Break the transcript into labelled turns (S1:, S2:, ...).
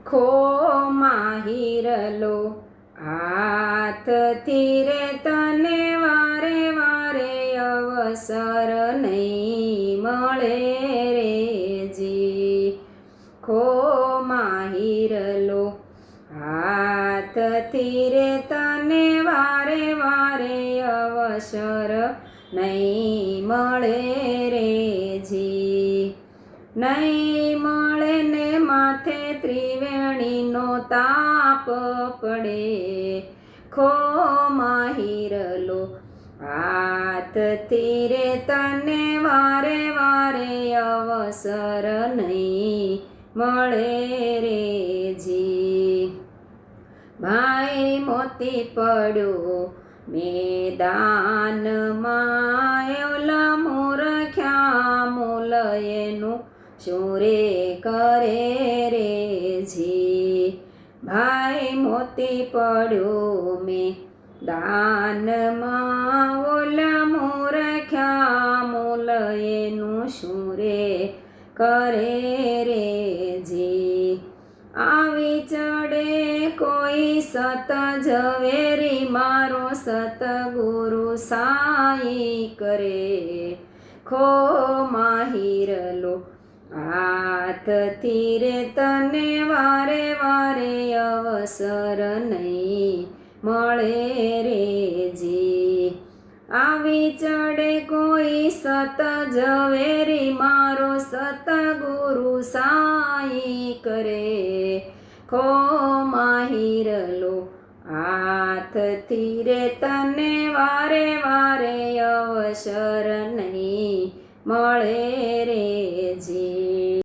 S1: ખો માહિરલો હાથથી રે તને વારે વારે અવસર નહીં મળે રે જી. ખો માહિરલો હાથથી રે તને વારે વારે અવસર નહીં મળે રે જી. નહીં મળે ને માથે ત્રિવેણીનો તાપ પડે. ખો માહિરલો હાથથી રે તને વારે વારે અવસર નહીં મળે રે જી. ભાઈ મોતી પડ્યો મેદાનમાં એવલા મૂર્ખ્યા મૂલ એનું શું રે કરે રે જી. ભાઈ મોતી પડ્યો મેદાનમાં ઓલા મૂર્ખ્યા મૂલ એનું શું રે કરે રે જી. આવી ચડે કોઈ સત ઝવેરી મારો સતગુરુ સાઈ કરે. ખો માહિરલો હાથથી રે તને વારે વારે અવસર નહીં મળે રે જી. આવી ચડે કોઈ સત ઝવેરી મારો સતગુરુ સાઈ કરે. ખો માહિરલો હાથથી રે તને વારે વારે અવસર નહીં મળે